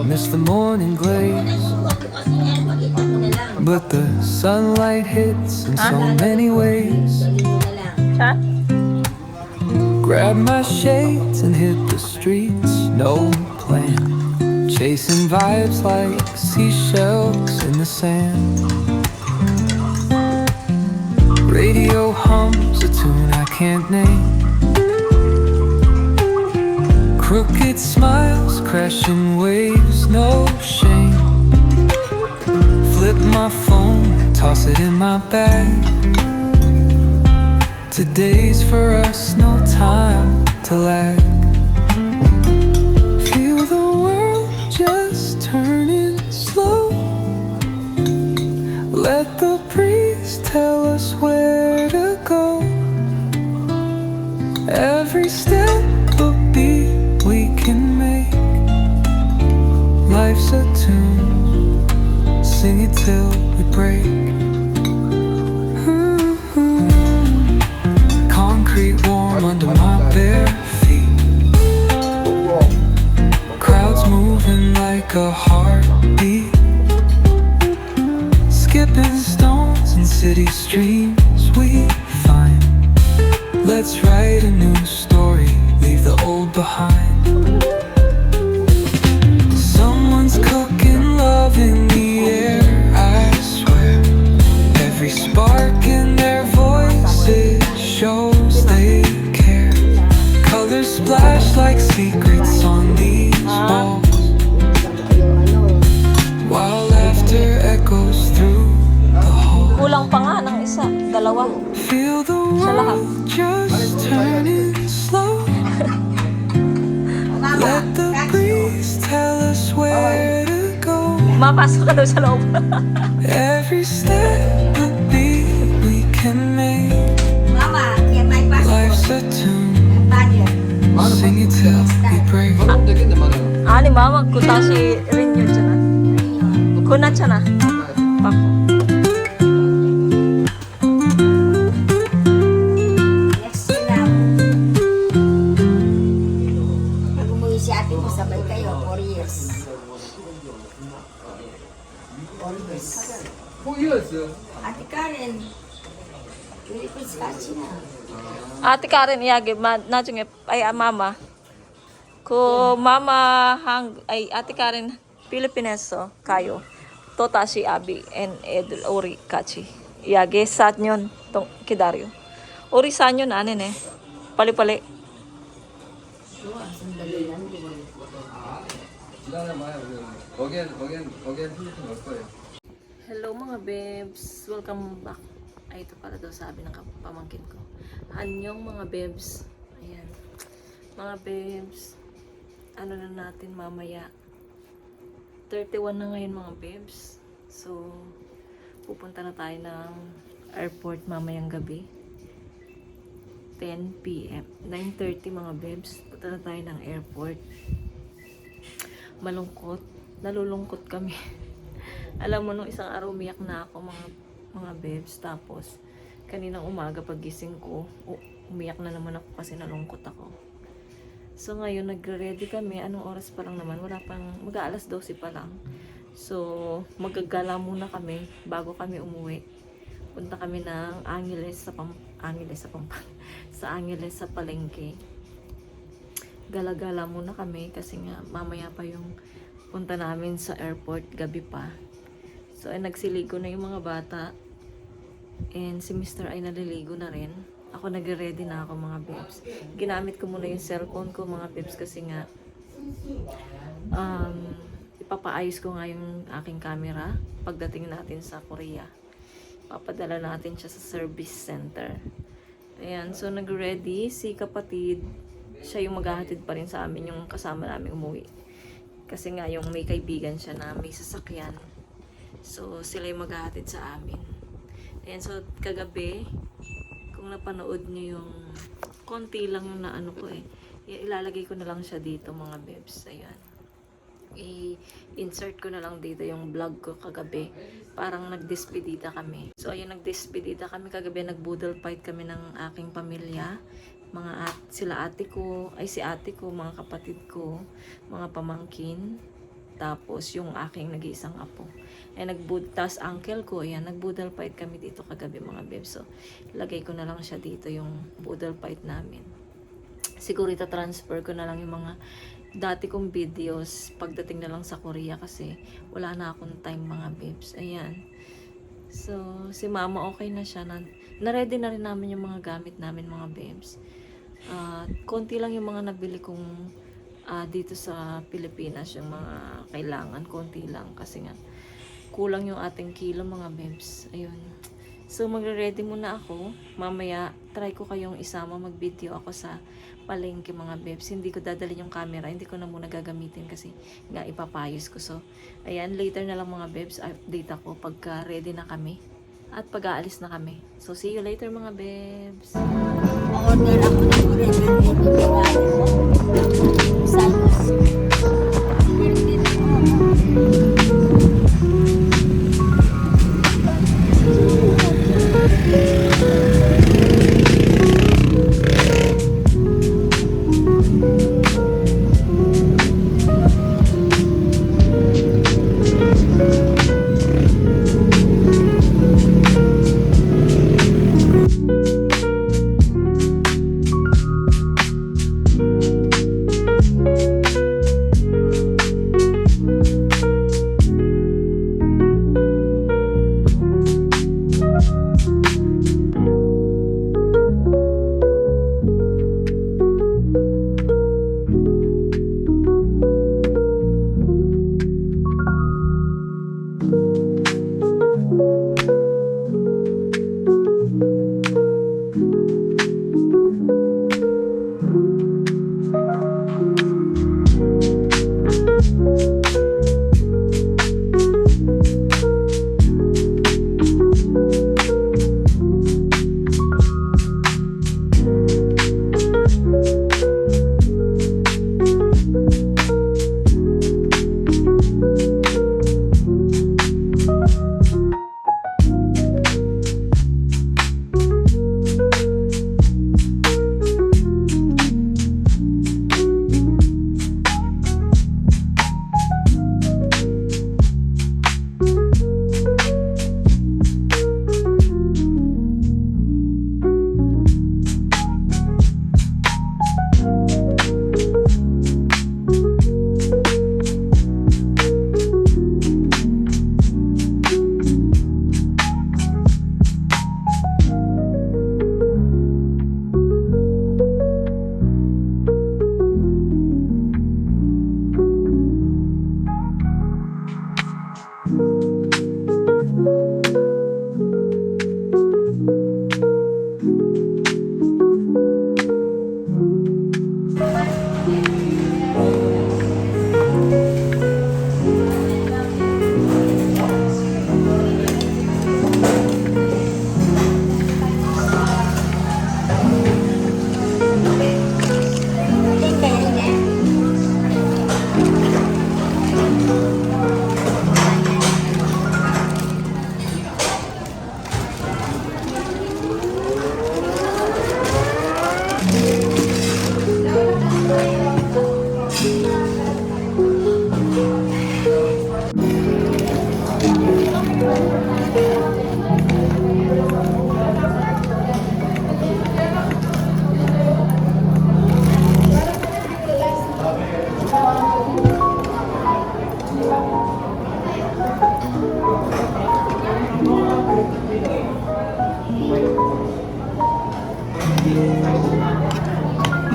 miss the morning glaze, but the sunlight hits in so many ways. Grab my shades and hit the streets, no plan. Chasing vibes like seashells in the sand. Radio hums a tune I can't name. Crooked smiles, crashing waves, no shame. Flip my phone, toss it in my bag. Today's for us, no time to lag. Feel the world just turning slow. Let the breeze tell us where to go. Every step a beat we can make. Life's a tune, sing it till we break. Concrete warm under my bare feet. Crowds moving like a heartbeat. Skipping stones in city streams we find. Let's write a new story, leave the old behind. Someone's cooking love in the air, I swear. Every spark in their voices shows they care. Colors splash like secrets on these walls, while laughter echoes through the hall. Kulang pa nga ng isa, dalawa. Feel the world just turning slow. Let the breeze tell us where to go. Mapasok ka daw sa loob. Every step a beat we can make. Life's a tune, sing it till we break. Ani mama, kutashi rin yun dyan na. Kunat siya na. Pako. Sabay kayo, 4 years. 4 years? Ate Karen, Philippines kasi na. Ate Karen iyagi, na중ge, ay mama. Ko mama ay Ate Karen Pilipineso kayo. Totashi abi en edul ori kachi. Iyagi sat nyon tong kidaryo. Ori sa nyon anen eh. Pali-pali. Hello mga babes, welcome back. Ay, ito pala daw sabi ng pamangkin ko. Anyong mga babes. Ayan. Mga babes, ano na natin mamaya. 31 na ngayon mga babes. So, pupunta na tayo ng airport mamayang gabi. 10 PM. 9:30 mga babes. Punta na tayo ng airport. Malungkot. Nalulungkot kami. Alam mo, nung isang araw umiyak na ako mga babes. Tapos, kaninang umaga pagising ko, umiyak na naman ako kasi nalungkot ako. So, ngayon, nagre-ready kami. Anong oras pa lang naman? Wala pang, mag-aalas 12 pa lang. So, magagala muna kami bago kami umuwi. Punta kami ng Angeles sa palengke. Gala-gala muna kami kasi nga mamaya pa yung punta namin sa airport, gabi pa. So, ay nagsiligo na yung mga bata. And si Mr. ay naliligo na rin. Ako nagre-ready na ako mga babes. Ginamit ko muna yung cellphone ko mga babes kasi nga ipapaayos ko nga yung aking camera pagdating natin sa Korea. Papadala natin siya sa service center. Ayan, so nag-ready si kapatid. Siya yung maghahatid pa rin sa amin, yung kasama namin umuwi. Kasi nga yung may kaibigan siya na may sasakyan. So sila yung maghahatid sa amin. Ayan, so kagabi, kung napanood nyo yung konti lang yung naano ko ilalagay ko na lang siya dito mga babes. Ayan. I-insert ko na lang dito yung vlog ko kagabi. Parang nagdespedida kami. So ayun, nagdespedida kami kagabi. Nag-boodle fight kami ng aking pamilya. Si ate ko, mga kapatid ko, mga pamangkin. tapos yung aking nag-iisang apo. Tas uncle ko, ayan, nag-boodle fight kami dito kagabi mga bebs. So, lagay ko na lang siya dito yung boodle fight namin. Siguro transfer ko na lang yung mga dati kong videos pagdating na lang sa Korea kasi wala na akong time mga bebs. Ayan. So, si mama okay na siya. Na-ready na rin namin yung mga gamit namin mga bebs. Konti lang yung mga nabili kong dito sa Pilipinas, yung mga kailangan. Konti lang kasi nga kulang yung ating kilo mga bebs. Ayun. So, magre-ready muna ako. Mamaya, try ko kayong isama mag-video ako sa palengke mga bebs. Hindi ko dadalhin yung camera. Hindi ko na muna gagamitin kasi nga ipapayos ko. So, ayan, later na lang mga bebs. Update ako pagka ready na kami. At pag-aalis na kami. So, see you later mga bebs. Order ako ng ready-ready regalo mo. Salos.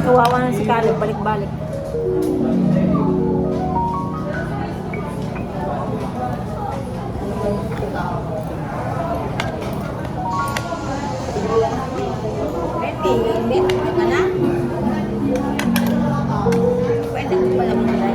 Kawawa na si Caleb, balik-balik. Pwede ka na? Pwede ko pala muna.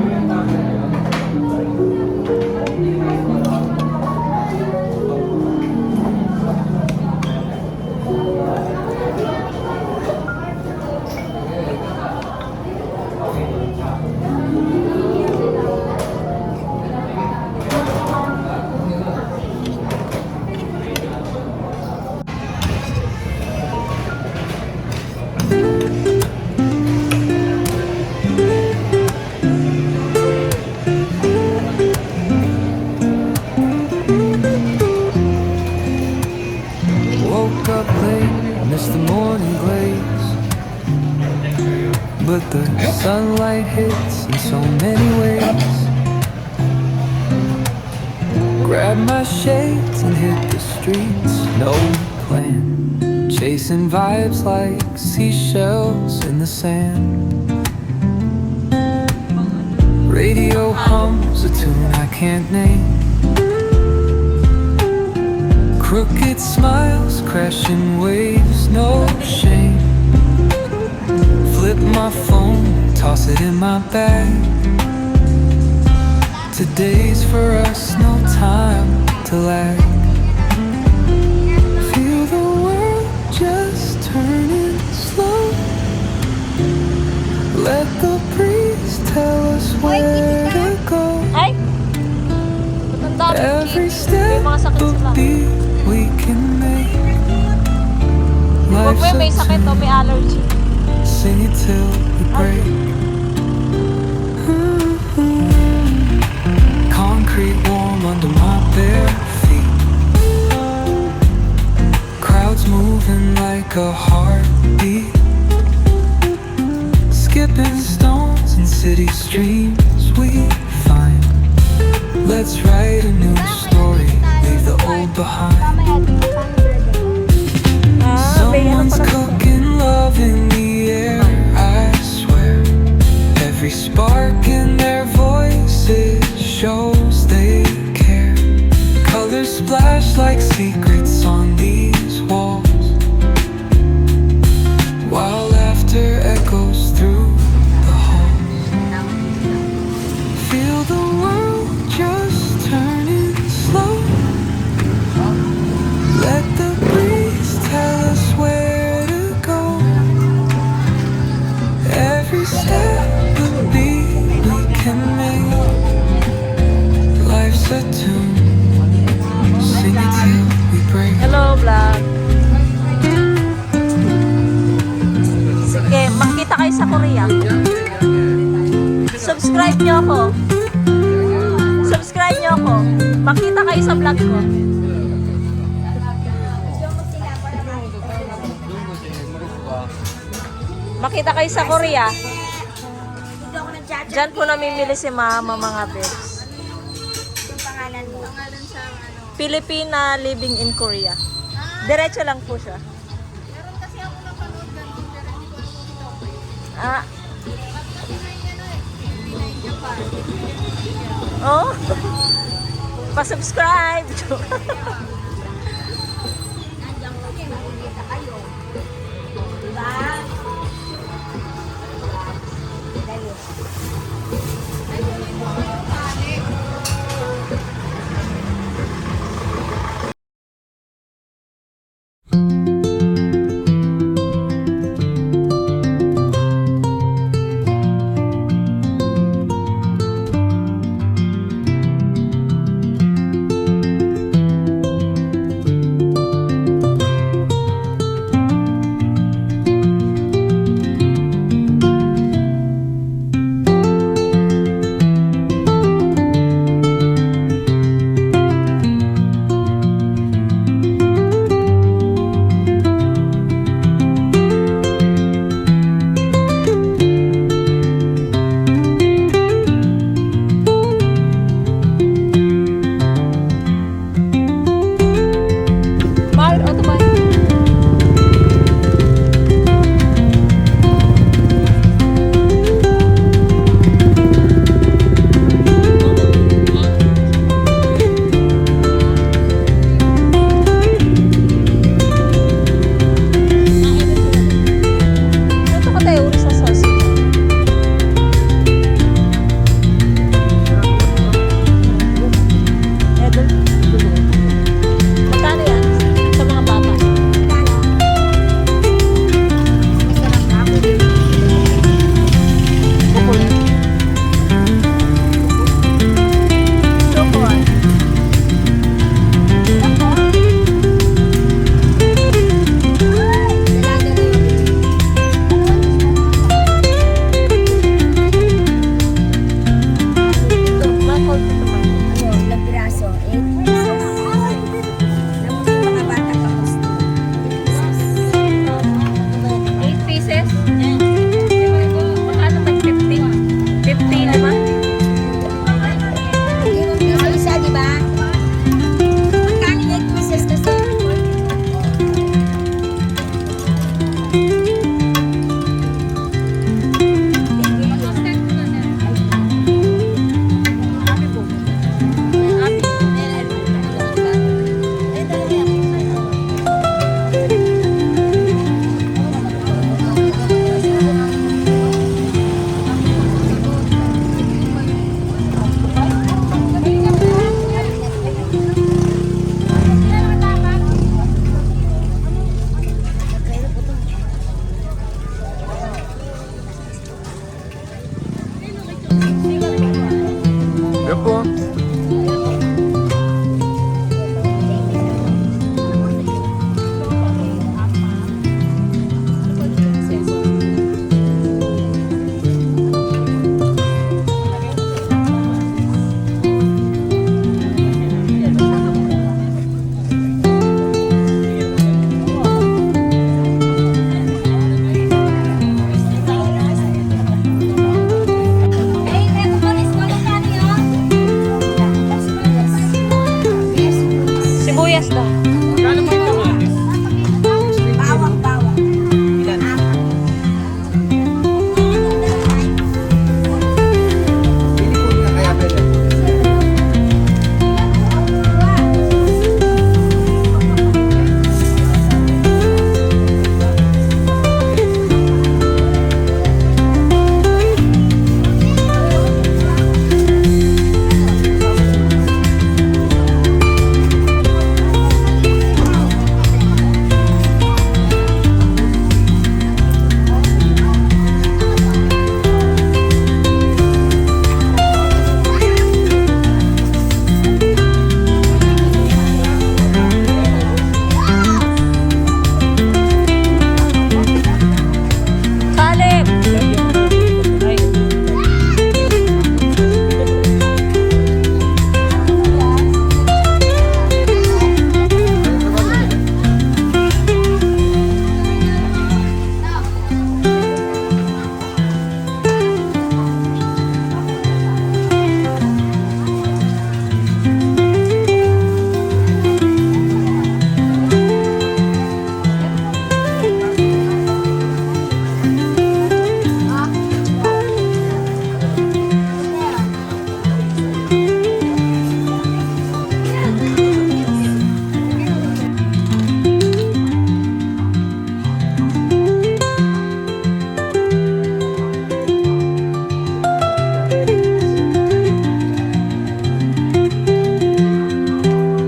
hits in so many ways. Grab my shades and hit the streets, no plan. Chasing vibes like seashells in the sand. Radio hums a tune I can't name. Crooked smiles, crashing waves, no shame. Flip my phone, toss it in my bag. Today's for us, no time to lag. Feel the world just turning slow. Let the breeze tell us where to go. Ay! Matanda. Every May step mga sakit a sila. beat we can make. Huwag mo Life's yung may a sakit o may allergy. sing it till we break. Concrete warm under my bare feet. Crowds moving like a heartbeat. Skipping stones in city streams we find. Let's write a new story, leave the old behind. Someone's cooking love in the air, I swear. Every spark in their voices shows they care. Colors splash like secrets on these walls, while laughter echoes through the halls. Feel the world just turning slow. Let the breeze tell us where to go. Every step a beat we can make. Life's a tune, sing it till we break. Hello, vlog. Sige, makita kayo sa Korea. Subscribe nyo ako. Subscribe nyo ako. Makita kayo sa vlog ko. Makita kayo sa Korea. Dito ako nag-chat. Diyan po namimili si mama, mga bebs. Yung pangalan mo. Pangalan sa ano. Filipina living in Korea. Diretso lang po siya. Meron kasi ako napanood ganun. Pero hindi ko alam kung ito. Ah, Kasi may ano eh. Filipina in Japan. oh. Pa-subscribe. Nandiyan ko kayo. Makikita kayo. Diba? Dali. 몇 번? Sibuyas daw. Bawang, bawang. Kaleb!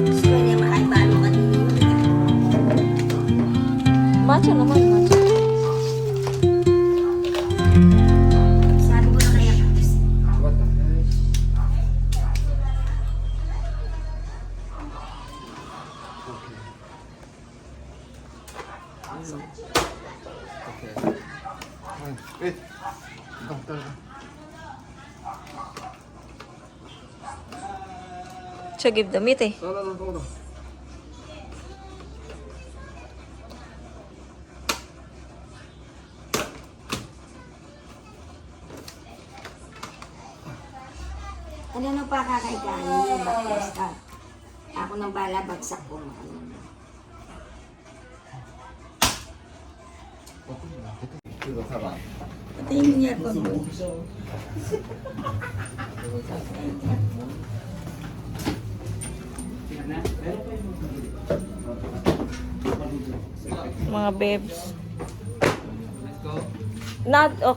Gusto niya makaibalo ka din. Matcha naman, matcha. Sabi ko na kaya. Wait. Siya give the meat eh. No. Ano na pa kakaikain yung basta. Ako nang bala bagsak ko. Patayin mo niya ako. Mga babes.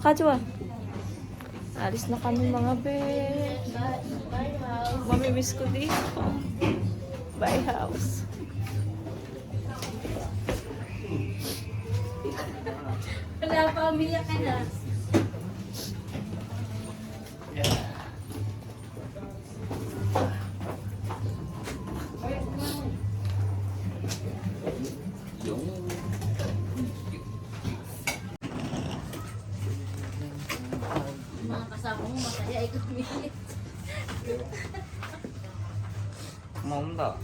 Kajwa. Alis na kami mga babes. Mamimiss ko dito. Bye house. Wala pa, umiyak ka na. Mga kasama mo masaya, ikaw umiyak. 먹는다.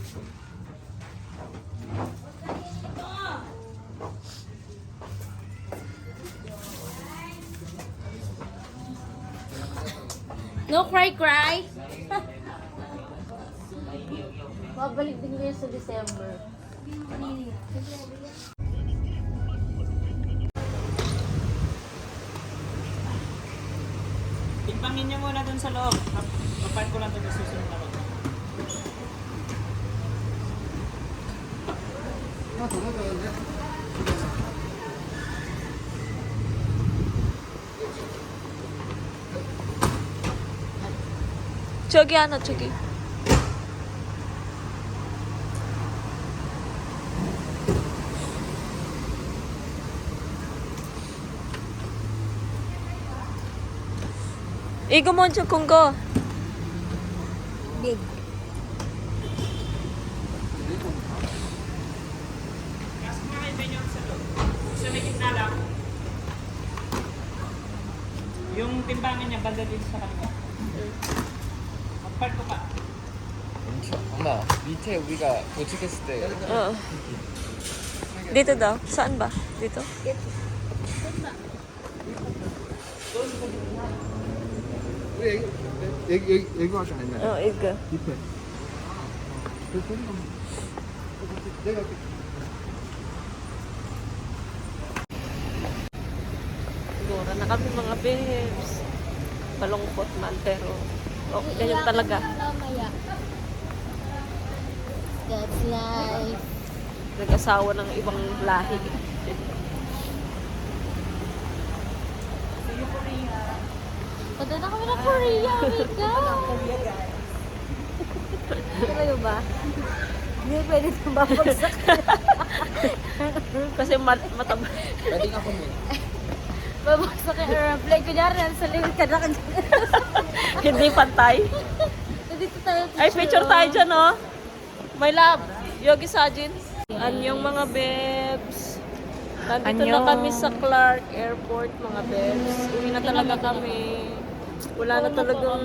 No cry. Babalik din kayo sa December. Timpangin niyo muna dun sa loob. Papark ko lang dun sa susunod na loob. 저기 하나 저기. Igo mo dyan kung ko. Big. Kaso mga kaibigan yung sa loob. Sa may gitna lang. Yung timbangan niya, banda dito sa kanila. Mag-park ko pa. 엄마 밑에 우리가 도착했을 때 Oo. Dito daw. Saan ba? Dito? 우리 여기 왔잖아 옛날에 Oo, igo. 밑에 내가 Siguro na kami mga babes. Malungkot man, pero ganyan talaga. That's life. Nag-asawa ng ibang lahi. Punta na kami ng Korea, Mika. Talaga ba? Hindi pwede na babagsak. Kasi mataba. pwede nga kung Babagsak yung aeroplane. Kunyari, nasa limit ka na ka dyan. Hindi pantay. Nandito tayo. Ay, picture tayo dyan, oh. My love. Yogi Sajin. Anyong mga babes. Nandito na kami sa Clark Airport, mga babes. Uwi na talaga kami. Wala na talagang...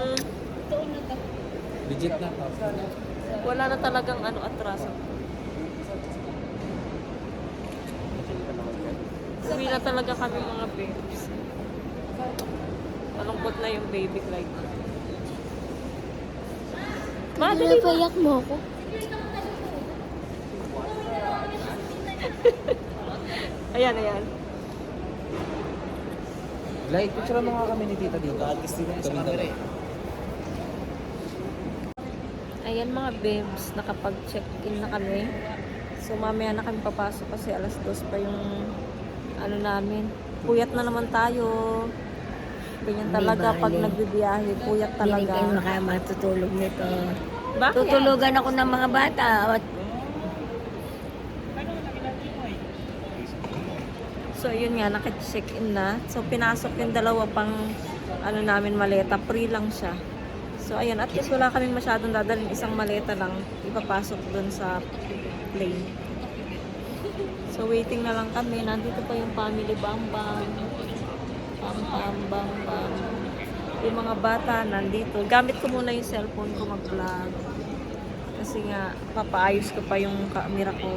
legit na Wala na talagang atraso. Uwi na talaga kami, mga babes. Malungkot na yung baby like. Madali ba? Pinapayak mo ako. Ayan, ayan. like picture mo nga kami ni tita dito kami dalawa Ayan mga babes, nakapag-check-in na kami. So mamaya na kami papasok kasi alas 2 pa yung ano namin. Puyat na naman tayo. Ganyan talaga pag nagbibiyahe, puyat Hindi kayo talaga. makamatutulog nito. Bakit? Tutulugan ako ng mga bata. So yun nga, naka-check-in na. So pinasok yung dalawa pang ano namin maleta, free lang siya. So ayan, at least wala kaming masyadong dadalhin, isang maleta lang ipapasok dun sa plane. So waiting na lang kami, nandito pa yung family bambang. Bam. Yung mga bata nandito. Gamit ko muna yung cellphone ko mag-vlog. Kasi nga, papaayos ko pa yung camera ko.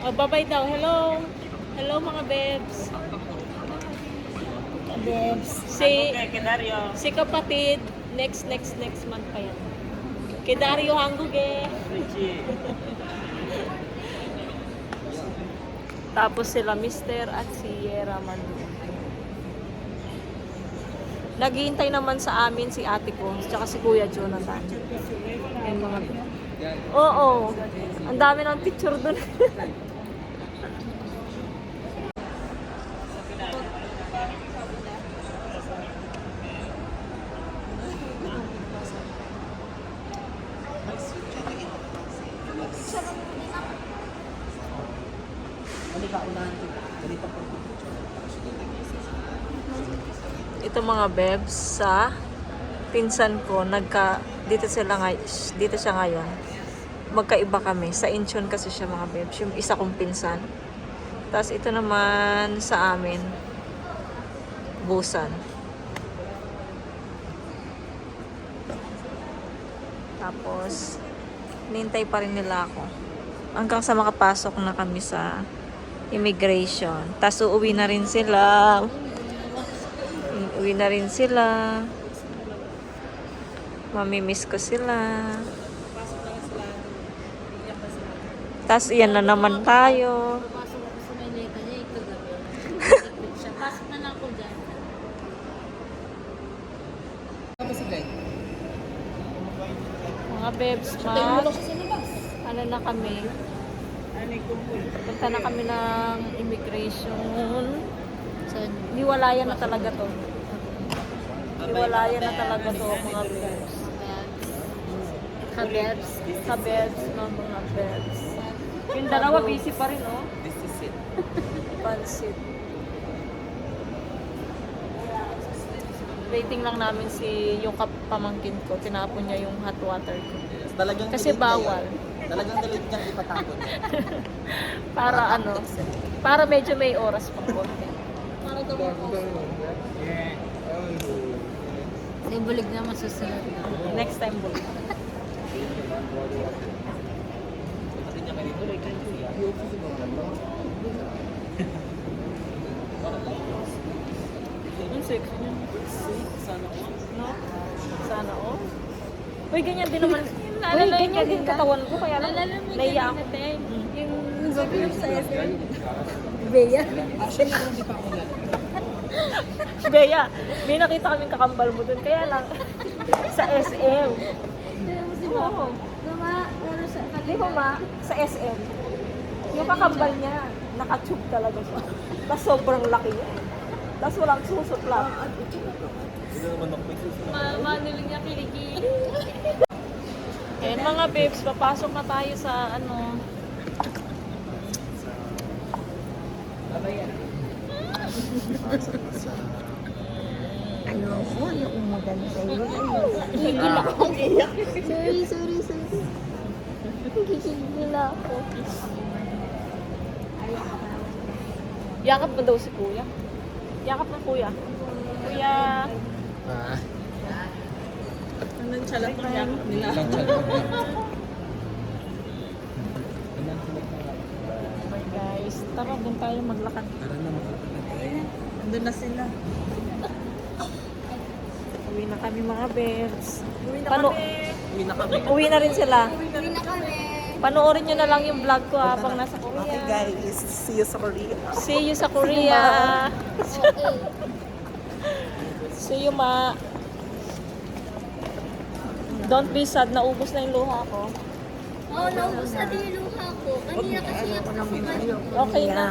Oh, bye-bye daw. Hello! Hello mga babes. Babes. Kay Dario. Si kapatid, next month pa yan. Kay Dario Hangguge. Richie. Tapos sila Mister at si Yera Mandu. Naghihintay naman sa amin si ate ko, tsaka si Kuya Jonathan. Yung mga... Oo. Ang dami ng picture dun. Ito mga bebs sa pinsan ko dito siya ngayon. Magkaiba kami sa Incheon kasi siya mga bebs, yung isa kong pinsan. Tapos ito naman sa amin Busan. Tapos nintay pa rin nila ako hanggang sa makapasok na kami sa immigration. Tapos uuwi na rin sila. Uwi na rin sila. Mamimiss ko sila. Tapos iyan na naman tayo. Pasok ako sa Maynila niya, ito gawin. Pasok na lang ako dyan. Mga babes, ano na kami? Punta na kami ng immigration. Hiwalayan na talaga to. Hiwalayan na talaga to mga babes. Kabebs. Kabebs ng mga babes. Yung dalawa busy pa rin, oh. this is it Pansit. waiting lang namin yung pamangkin ko. Tinapon niya yung hot water ko. Talagang Kasi delete niya bawal. yan. Talagang delete niyang ipatapon niya. Para ano, para medyo may oras pang konti. Sibulig na masusunod na. Next time po. Pati niya kayo dito, like, Ang sexy niya. Sana all. No? Sana all. Uy, ganyan din naman. Uy, ganyan din katawan ko. Kaya lang, naiya ako. Yung sabi sa SM. Bea. Actually, hindi pa ako yan. Bea, may nakita kaming kakambal mo dun. Kaya lang, sa SM. Oo. Di ba ma? Sa SM. Yung kakambal niya, nakatube talaga siya. Tapos sobrang laki niya. Tapos walang susot lang. Hindi naman ako may susunod. Manuling niya kilikili. Eh mga babes, papasok na tayo sa ano. Ano ako? Ano umudan sa'yo? Sorry. Gigigil na ako. Yakap mo daw si kuya. Yakap mo kuya. Kuya. Ah. Anong chalat ng yakap nila? Ilang channel mo yan? Bye guys. Tara, doon tayo maglakad. Tara na, makapagod. Andun na sila. Uwi na kami mga babes. Uwi na Pano- kami. Uwi na kami. Uwi na rin sila. Uwi na kami. Panoorin nyo na lang yung vlog ko habang nasa Korea. Okay guys, see you sa Korea. See you sa Korea. See you, ma. Don't be sad. Naubos na yung luha ko. Oo, naubos na din yung luha ko. Kanina kasi ako naman. Okay na.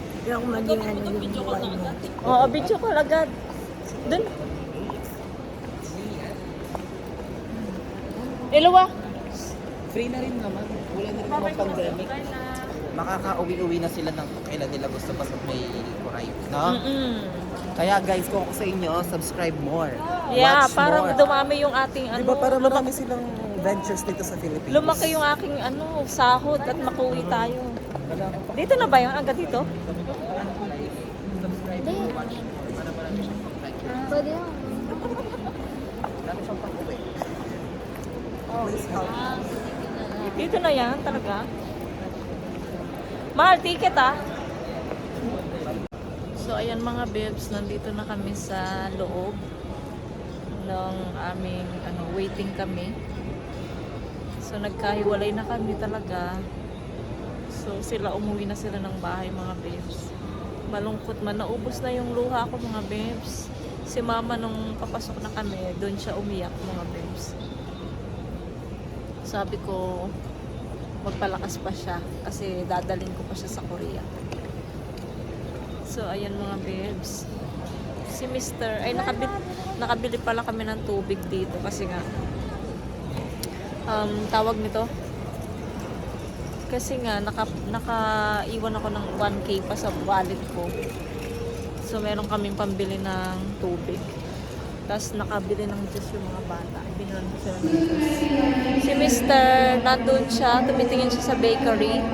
Hindi ako maging ano yung buhay mo. Oo, video ko agad. Dun. Ilawa. Free na rin naman. Wala na rin naman pandemic. Makaka-uwi-uwi na sila ng kailan nila gusto pa sa may arrive. No? Kaya guys, kung ako sa inyo, subscribe more. Yeah, Watch para more. dumami yung ating ano. Diba para lumaki silang ventures dito sa Philippines? Lumaki yung aking ano, sahod at makuwi tayo. Dito na ba yung agad dito? Pwede yun. Please help. Dito na yan talaga. Mahal ticket ah. So ayan mga babes, nandito na kami sa loob ng aming waiting kami. So nagkahiwalay na kami talaga. So umuwi na sila ng bahay mga babes. Malungkot man, naubos na yung luha ko mga babes. Si mama nung papasok na kami, doon siya umiyak mga babes. Sabi ko, magpalakas pa siya kasi dadalhin ko pa siya sa Korea. So, ayan mga babes. Si Mr. ay nakabili pala kami ng tubig dito kasi nga tawag nito kasi nga nakaiwan ako ng 1K pa sa wallet ko. So, meron kaming pambili ng tubig. Tapos nakabili ng juice yung mga bata. Binulan ko sila ng juice. Si Mr. nandun siya, tumitingin siya sa bakery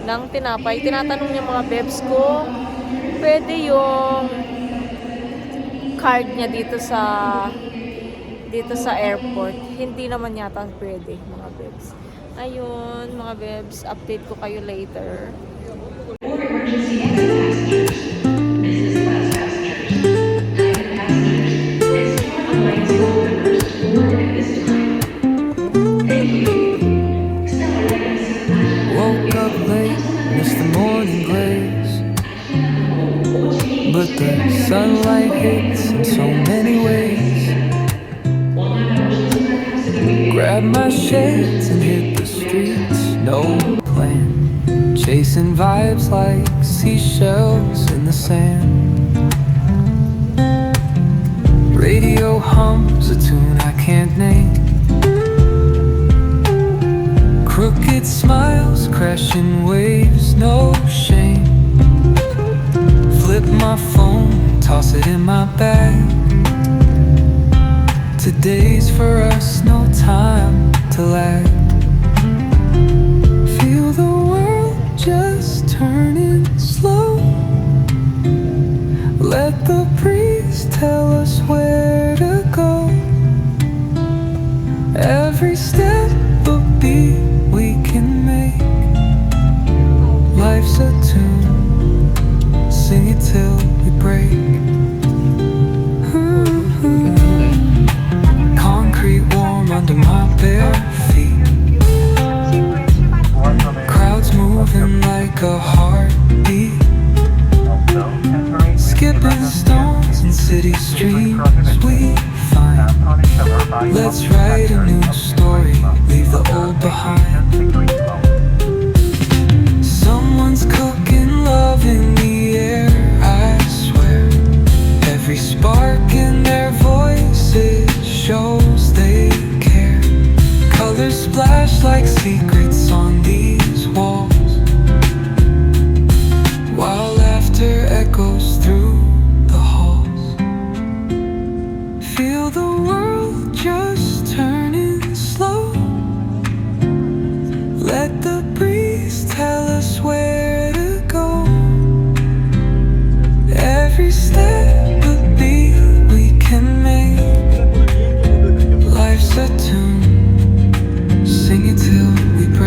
ng tinapay. Tinatanong niya mga babes ko, pwede yung card niya dito sa airport. Hindi naman yata pwede mga babes. Ayun mga babes, update ko kayo later. Woke up late, missed the morning glaze, but the sunlight hits in so many ways. Grab my shades and hit the streets, no plan, chasing vibes like seashells in the sand. Radio hums a tune I can't name. Crooked smiles, crashing waves, no shame. Flip my phone, toss it in my bag. days for us, no time to lag. Feel the world just turning slow. Let the breeze tell us where to go. Every step a beat we can make. Life's a tune, sing it till we break. Concrete warm under my bare feet. Crowds moving like a heartbeat. Skipping stones in city streets we find. Let's write a new story, leave the old behind. Someone's cooking love in the air, I swear. Every spark in their voices shows they care. Colors splash like secrets on these walls, while laughter echoes through the halls. Feel the world just turning slow. Let the breeze tell us where to go. Every step a beat we can make. Life's a tune, sing it till we break.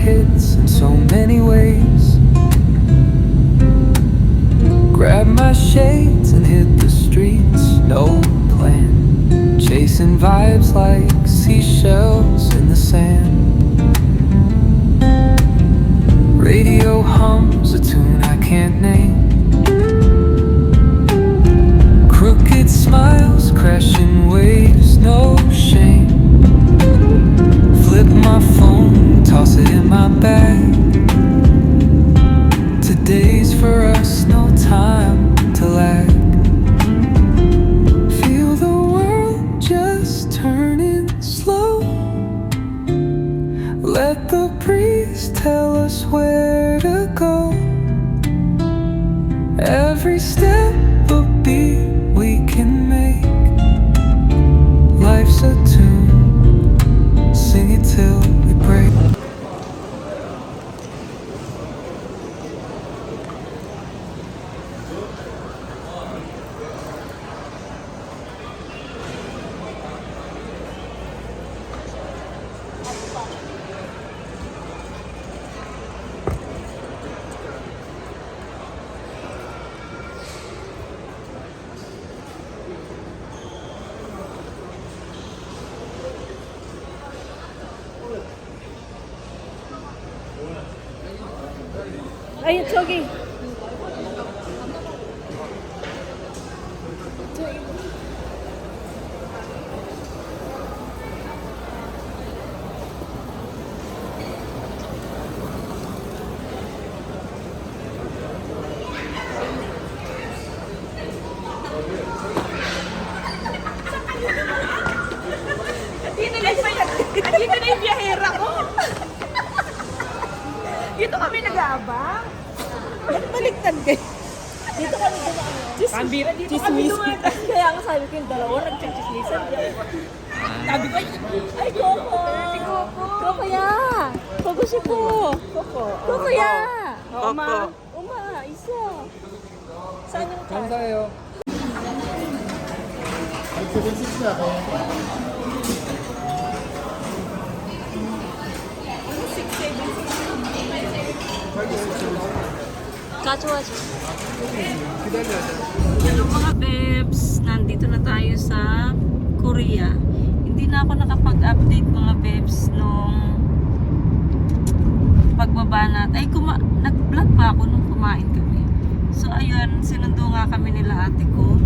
hits in so many ways. Grab my shades and hit the streets, no plan. Chasing vibes like seashells in the sand. Radio hums a tune I can't name. Crooked smiles, crashing waves, no shame. Flip my phone, toss it in my bag. Today's for us, no time to lag. Feel the world just turning slow. Let the breeze tell us where to go. Every step a beat we can make. Life's a tune, sing it till we break. Ayun, Chogi. Dito na yung biyahera ko. Dito kami nag-aabang. Ba't baliktad kayo? Dito kami dumaan. Pambira, dito kami dumaan. Kaya nga sabi ko yung dalawa, nagchichismisan. Sabi ko, Ay, Coco! Coco ya! Coco siya po! Coco ya! Uma. Uma, isa! Saan yung card? Kacho-wacho. Hello mga bebs, nandito na tayo sa Korea. Hindi na ako nakapag-update mga bebs nung pagbaba natin. Ay, nag-vlog pa ako nung kumain kami. So ayun, sinundo nga kami nila ate ko.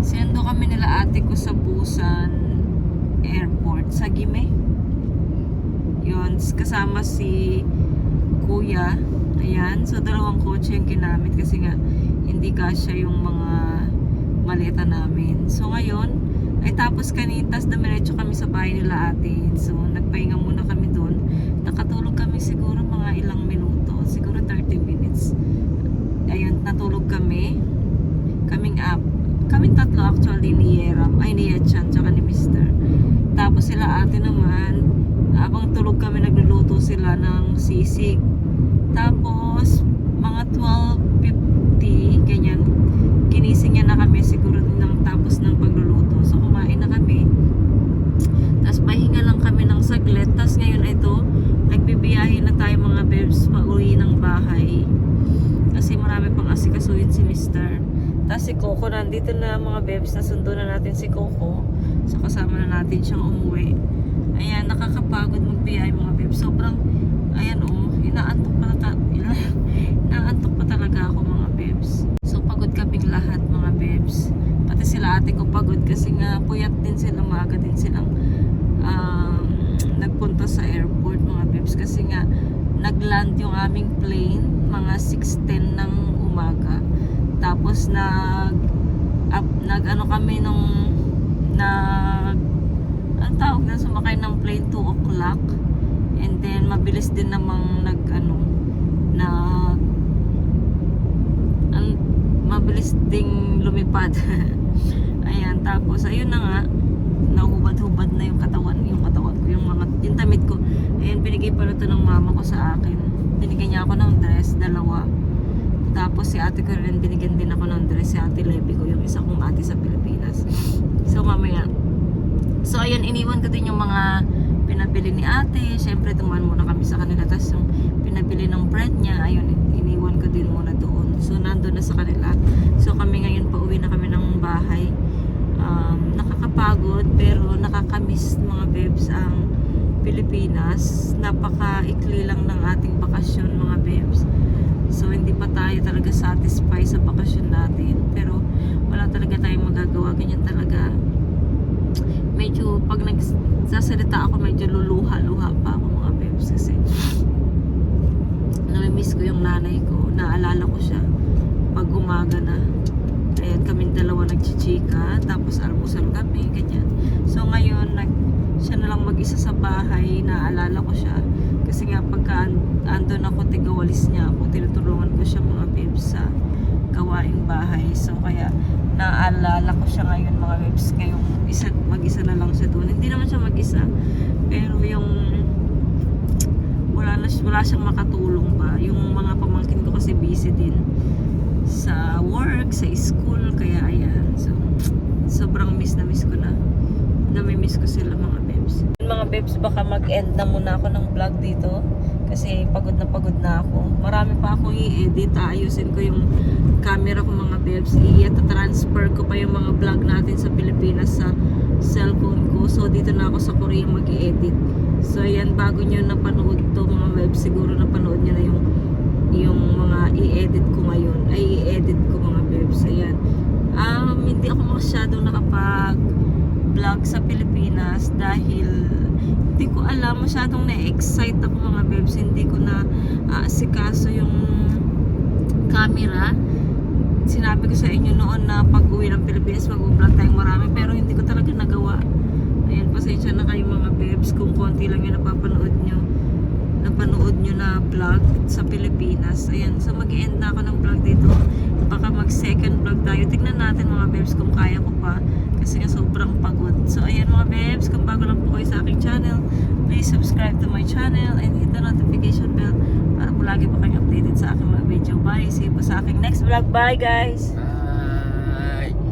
Sinundo kami nila ate ko sa Busan Airport, sa Gime. Yun, kasama si Kuya. Ayan, so dalawang kotse yung ginamit kasi nga hindi kasya yung mga maleta namin. So ngayon, ay tapos kanina, tas dumiretso kami sa bahay nila ate. So nagpahinga muna kami doon. Nakatulog kami siguro mga ilang minuto, siguro 30 minutes. Ayun, natulog kami. Kaming tatlo actually ni Yeram, ay ni Yechan, tsaka ni Mr. Tapos sila ate naman, habang tulog kami nagluluto sila ng sisig. Tapos, mga 12:50, ganyan, ginising niya na kami siguro ng tapos ng pagluluto. So, kumain na kami. Tapos, pahinga lang kami ng saglit. Tapos, ngayon ito, nagbibiyahe na tayo mga bebs pauwi ng bahay. Kasi marami pang asikasuhin si Mr. Tapos, si Coco, nandito na mga bebs. Nasundo na natin si Coco. So, kasama na natin siyang umuwi. Ayan, nakakapagod magbiyahe mga bebs. Sobrang, ayan inaantok pa talaga ako mga bebs. So pagod kaming lahat mga bebs. Pati sila ate ko pagod kasi nga puyat din sila, maaga din silang nagpunta sa airport mga bebs kasi nga nagland yung aming plane mga 6:10 ng umaga. Tapos nag-ano kami ang tawag na sumakay ng plane 2 o'clock. And then mabilis din namang mabilis ding lumipad. Ayan, tapos ayun na nga, nahubad-hubad na yung katawan ko, yung damit ko. Ayan, binigay pala ito ng mama ko sa akin. Binigyan niya ako ng dress, dalawa. Tapos si ate ko rin, binigyan din ako ng dress, si ate Levi ko, yung isa kong ate sa Pilipinas. So mamaya, so ayun, iniwan ko din yung mga pinabili ni ate. Siyempre, tumaan muna kami sa kanila. Tapos yung pinabili ng friend niya, ayun, iniwan ko din muna doon. So, nandun na sa kanila. So, kami ngayon, pauwi na kami ng bahay. Nakakapagod, pero nakakamiss mga bebs ang Pilipinas. Napaka-ikli lang ng ating bakasyon mga bebs. So, hindi pa tayo talaga satisfied sa bakasyon natin. Pero, wala talaga tayong magagawa. Ganyan talaga. Medyo, pag nagsasalita ako, medyo luluha-luha pa ako mga bebs. Kasi, namimiss ko yung nanay ko. Naalala ko siya pag umaga na. Ayan, kaming dalawa nagchichika. Tapos, almusal kami. Ganyan. So, ngayon, siya na lang mag-isa sa bahay. Naalala ko siya. Kasi nga, pagka andun ako, tigawalis niya ako. Tinutulungan ko siya mga bebs sa gawaing bahay. So, kaya, naalala ko siya ngayon mga bebs. Ngayong mag-isa na lang siya doon. Hindi naman siya mag-isa. Pero yung wala siyang makatulong pa. Yung mga pamangkin ko kasi busy din sa work, sa school. Kaya ayan. So, sobrang miss ko na. Nami-miss ko sila mga bebs. Mga bebs, baka mag-end na muna ako ng vlog dito. Kasi pagod na ako. Marami pa akong i-edit. Ayusin ko yung camera ko mga bebs. I-transfer ko pa yung mga vlog natin sa Pilipinas sa cellphone ko. So dito na ako sa Korea mag-i-edit. So yan, bago nyo napanood to mga bebs, siguro napanood nyo na yung mga i-edit ko ngayon. Ay, i-edit ko mga bebs. Ayan. Hindi ako masyadong nakapag-vlog sa Pilipinas dahil hindi ko alam, masyadong na-excite ako mga bebs. Hindi ko na asikaso yung camera. Sinabi ko sa inyo noon na pag-uwi ng Pilipinas, mag-vlog tayong marami, pero hindi ko talaga nagawa. Ayan, pasensya na kayo mga bebs kung konti lang yung napanood nyo na vlog sa Pilipinas. Ayan, so mag-end na ako ng vlog dito. Baka mag-second vlog tayo. Tignan natin mga bebs kung kaya ko pa. Kasi nga sobrang pagod. So ayan mga bebs, kung bago lang po kayo sa aking channel, please subscribe to my channel and hit the notification bell para po lagi po kayong updated sa aking mga video. Bye! See you po sa aking next vlog. Bye guys! Bye!